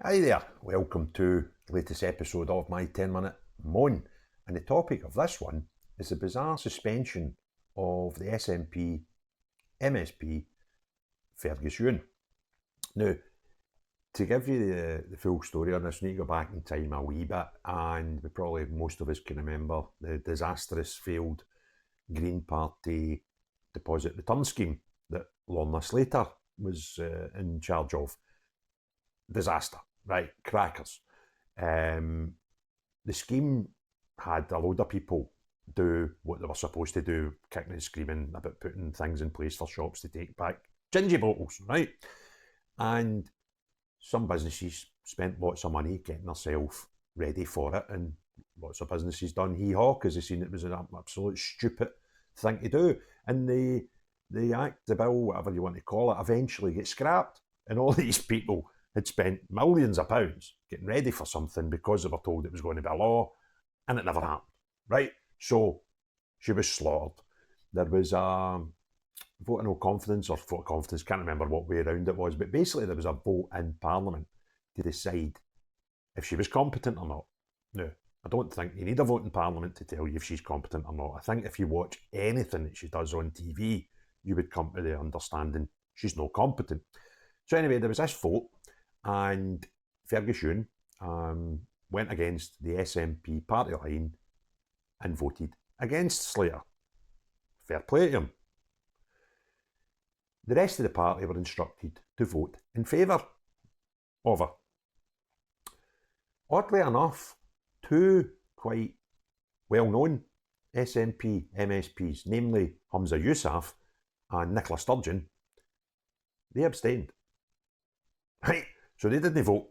Hi there, welcome to the latest episode of my 10-minute moan, and the topic of this one is the bizarre suspension of the SNP MSP Fergus Ewing. Now, to give you the full story on this, we need to go back in time a wee bit, and probably most of us can remember the disastrous failed Green Party deposit return scheme that Lorna Slater was in charge of. Disaster, right? Crackers. The scheme had a load of people do what they were supposed to do, kicking and screaming about putting things in place for shops to take back gingy bottles, right? And some businesses spent lots of money getting themselves ready for it, and lots of businesses done hee-haw because they seen it was an absolute stupid thing to do. And the act, the bill, whatever you want to call it, eventually gets scrapped. And all these people had spent millions of pounds getting ready for something because they were told it was going to be a law, and it never happened, right? So she was slaughtered. There was a vote of no confidence or vote of confidence, can't remember what way around it was, but basically there was a vote in Parliament to decide if she was competent or not. Now, I don't think you need a vote in Parliament to tell you if she's competent or not. I think if you watch anything that she does on TV, you would come to the understanding she's not competent. So anyway, there was this vote, and Fergus Ewing went against the SNP party line and voted against Slater. Fair play to him. The rest of the party were instructed to vote in favour of her. Oddly enough, two quite well-known SNP MSPs, namely Humza Yousaf and Nicola Sturgeon, they abstained. Right? So they didn't vote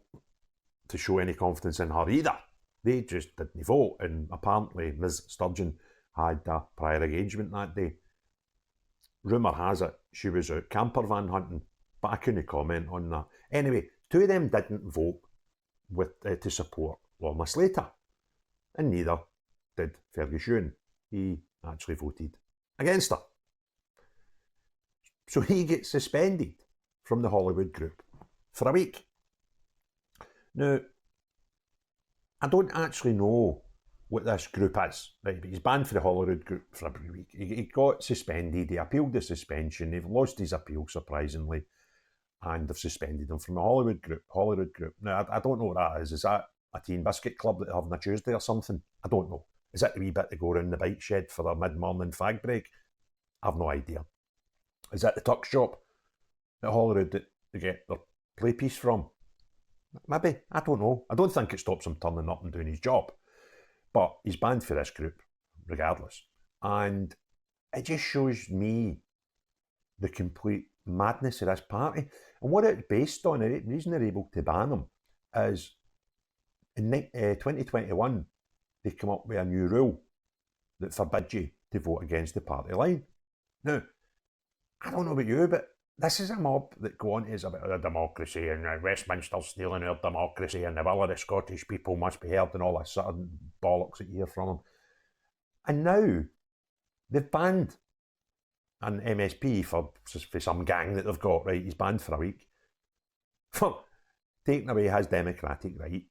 to show any confidence in her either. They just didn't vote, and apparently Ms Sturgeon had a prior engagement that day. Rumour has it she was out camper van hunting, but I couldn't comment on that. Anyway, two of them didn't vote to support Lorna Slater, and neither did Fergus Ewing. He actually voted against her. So he gets suspended from the Hollywood group for a week. Now, I don't actually know what this group is, right? But he's banned for the Hollywood group for a week. He got suspended, he appealed the suspension, they've lost his appeal surprisingly, and they've suspended him from the Hollywood group. Now, I don't know what that is. Is that a teen biscuit club that they have on a Tuesday or something? I don't know. Is that the wee bit to go around the bike shed for their mid-morning fag break? I've no idea. Is that the tuck shop at Hollywood that they get their play piece from? Maybe, I don't know. I don't think it stops him turning up and doing his job. But he's banned for this group, regardless. And it just shows me the complete madness of this party. And what it's based on, the reason they're able to ban him is in 2021, they come up with a new rule that forbids you to vote against the party line. Now, I don't know about you, but this is a mob that go on is about a democracy and Westminster's stealing our democracy and the will of the Scottish people must be heard and all this sort of bollocks that you hear from them. And now they've banned an MSP for some gang that they've got, right? He's banned for a week for taking away his democratic right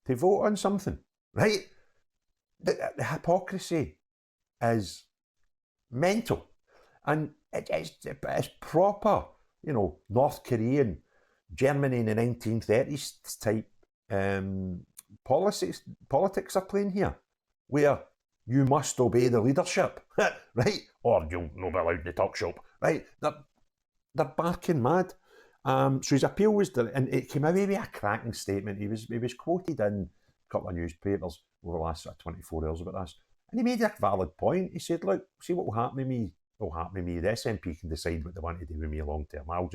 to vote on something, right? The hypocrisy is mental. And it's proper, North Korean, Germany in the 1930s type politics are playing here, where you must obey the leadership, right? Or you'll not be allowed in the talk shop, right? They're barking mad. So his appeal was, and it came away with a cracking statement. He was quoted in a couple of newspapers over the last 24 hours about this, and he made a valid point. He said, "Look, see what will happen to me. Will happen to me. The SNP can decide what they want to do with me long term. I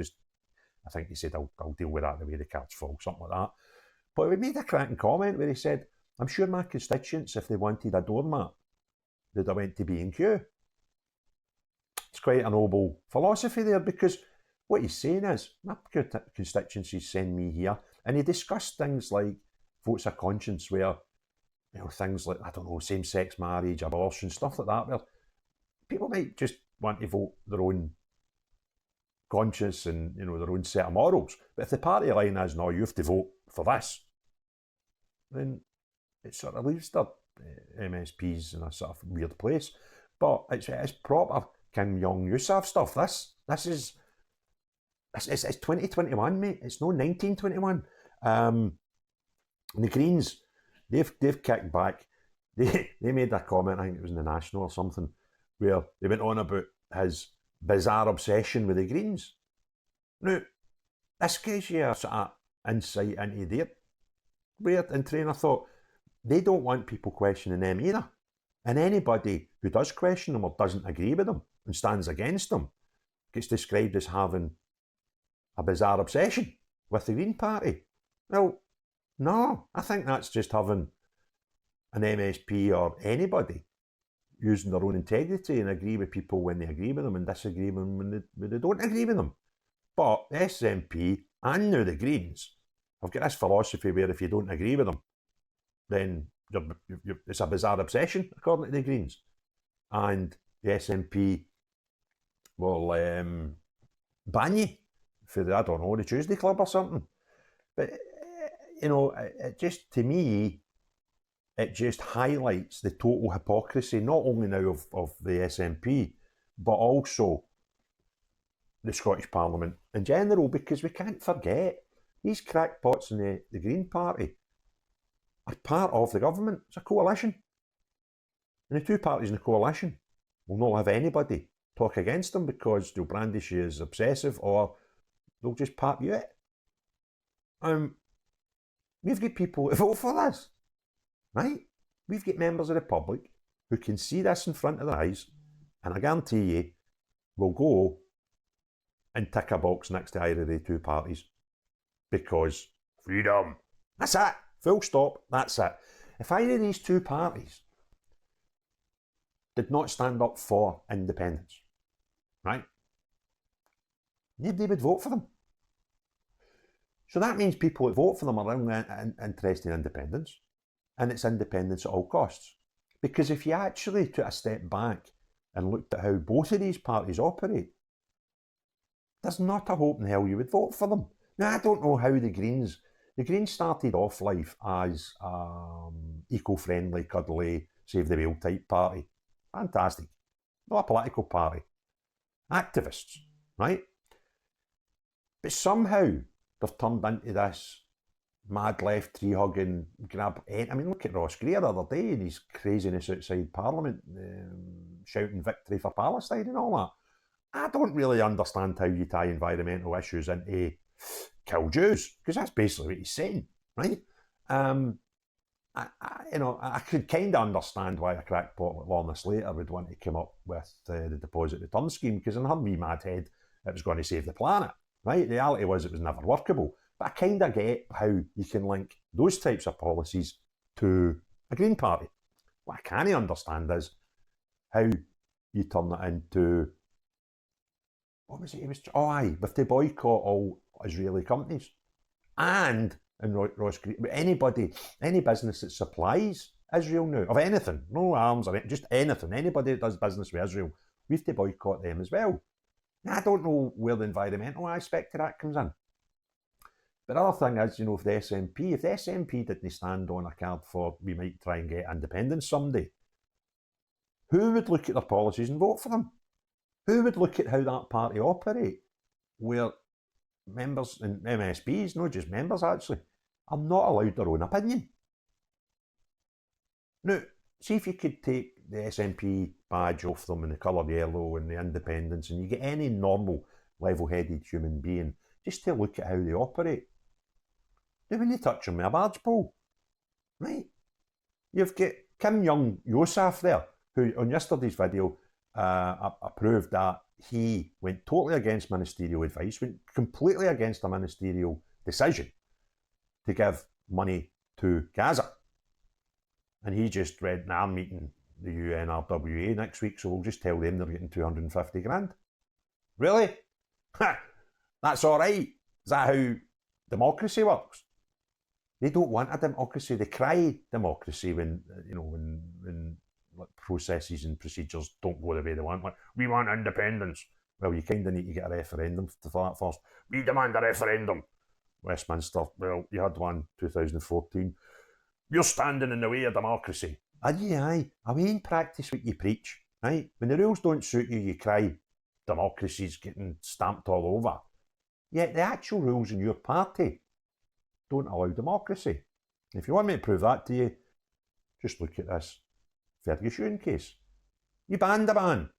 think he said, I'll deal with that the way the cards fall, something like that." But he made a cracking comment where he said, "I'm sure my constituents, if they wanted a doormat, they'd have went to B&Q." It's quite a noble philosophy there, because what he's saying is, my constituencies send me here, and he discussed things like votes of conscience, where things like, I don't know, same-sex marriage, abortion, stuff like that, where people might just want to vote their own conscious and, you know, their own set of morals. But if the party line is, no, you have to vote for this, then it sort of leaves the MSPs in a sort of weird place. But it's proper Kim Yousaf stuff. This is it's 2021, mate. It's no 1921. The Greens, they've kicked back. They made a comment, I think it was in the National or something, where they went on about his bizarre obsession with the Greens. Now, this gives you a sort of insight into their weird and train of thought. They don't want people questioning them either. And anybody who does question them or doesn't agree with them and stands against them gets described as having a bizarre obsession with the Green Party. Well, no, I think that's just having an MSP or anybody using their own integrity and agree with people when they agree with them and disagree with them when they don't agree with them. But the SNP and now the Greens have got this philosophy where if you don't agree with them, then it's a bizarre obsession, according to the Greens. And the SNP will ban you for the, I don't know, the Tuesday Club or something. But, you know, it just, to me, it just highlights the total hypocrisy, not only now of the SNP, but also the Scottish Parliament in general, because we can't forget, these crackpots in the Green Party are part of the government. It's a coalition. And the two parties in the coalition will not have anybody talk against them because they'll brandish you as obsessive or they'll just pap you out. We've got people who vote for this, right? We've got members of the public who can see this in front of their eyes, and I guarantee you will go and tick a box next to either of the two parties because freedom. That's it. Full stop. That's it. If either of these two parties did not stand up for independence, right, nobody would vote for them. So that means people that vote for them are only interested in independence, and it's independence at all costs. Because if you actually took a step back and looked at how both of these parties operate, there's not a hope in hell you would vote for them. Now, I don't know how the Greens started off life as eco-friendly, cuddly, save the whale type party. Fantastic. Not a political party. Activists, right? But somehow they've turned into this mad left tree hugging grab. I mean, look at Ross Greer the other day and his craziness outside Parliament, shouting victory for Palestine and all that. I don't really understand how you tie environmental issues into kill Jews, because that's basically what he's saying, right? I could kind of understand why a crackpot like Lorna Slater would want to come up with the deposit return scheme, because in her wee mad head it was going to save the planet, right? The reality was it was never workable. But I kind of get how you can link those types of policies to a Green Party. What I can't understand is how you turn it into, what was it? With the boycott all Israeli companies. And Ross Greer, any business that supplies Israel now, of anything, no arms or just anything, anybody that does business with Israel, we have to boycott them as well. Now, I don't know where the environmental aspect of that comes in. But the other thing is, if the SNP didn't stand on a card for we might try and get independence someday, who would look at their policies and vote for them? Who would look at how that party operate, where members and MSPs, not just members actually, are not allowed their own opinion? Now, see if you could take the SNP badge off them and the colour yellow and the independence, and you get any normal, level-headed human being just to look at how they operate. Now, when you touch them with a barge pole, right? You've got Kim Yousaf there, who on yesterday's video approved that he went totally against ministerial advice, went completely against a ministerial decision to give money to Gaza. And he just read, I'm meeting the UNRWA next week, so we'll just tell them they're getting 250 grand. Really? That's all right. Is that how democracy works? They don't want a democracy. They cry democracy when processes and procedures don't go the way they want. Like, we want independence. Well, you kind of need to get a referendum for that first. We demand a referendum. Westminster, well, you had one 2014. You're standing in the way of democracy. Aye. Away and practice what you preach, right? When the rules don't suit you, you cry, democracy's getting stamped all over. Yet the actual rules in your party don't allow democracy. If you want me to prove that to you, just look at this Fergus Ewing case. You banned a man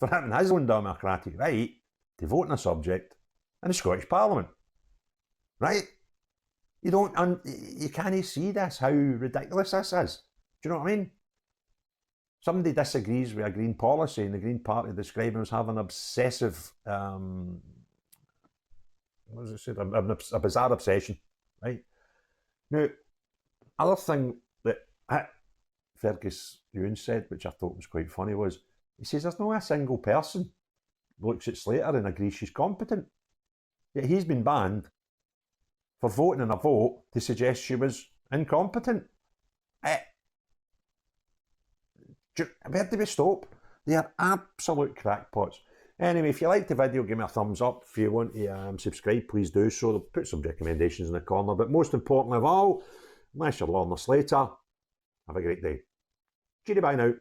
for having his own democratic right to vote on a subject in the Scottish Parliament. Right? You can't see this, how ridiculous this is. Do you know what I mean? Somebody disagrees with a Green policy and the Green Party describe him as having obsessive, a bizarre obsession, right? Now, other thing that Fergus Ewing said, which I thought was quite funny, was he says there's not a single person looks at Slater and agrees she's competent. Yet he's been banned for voting in a vote to suggest she was incompetent. Where do we stop? They are absolute crackpots. Anyway, if you liked the video, give me a thumbs up. If you want to subscribe, please do so. I'll put some recommendations in the corner. But most importantly of all, unless you're Lorna Slater, have a great day. Cheery bye now.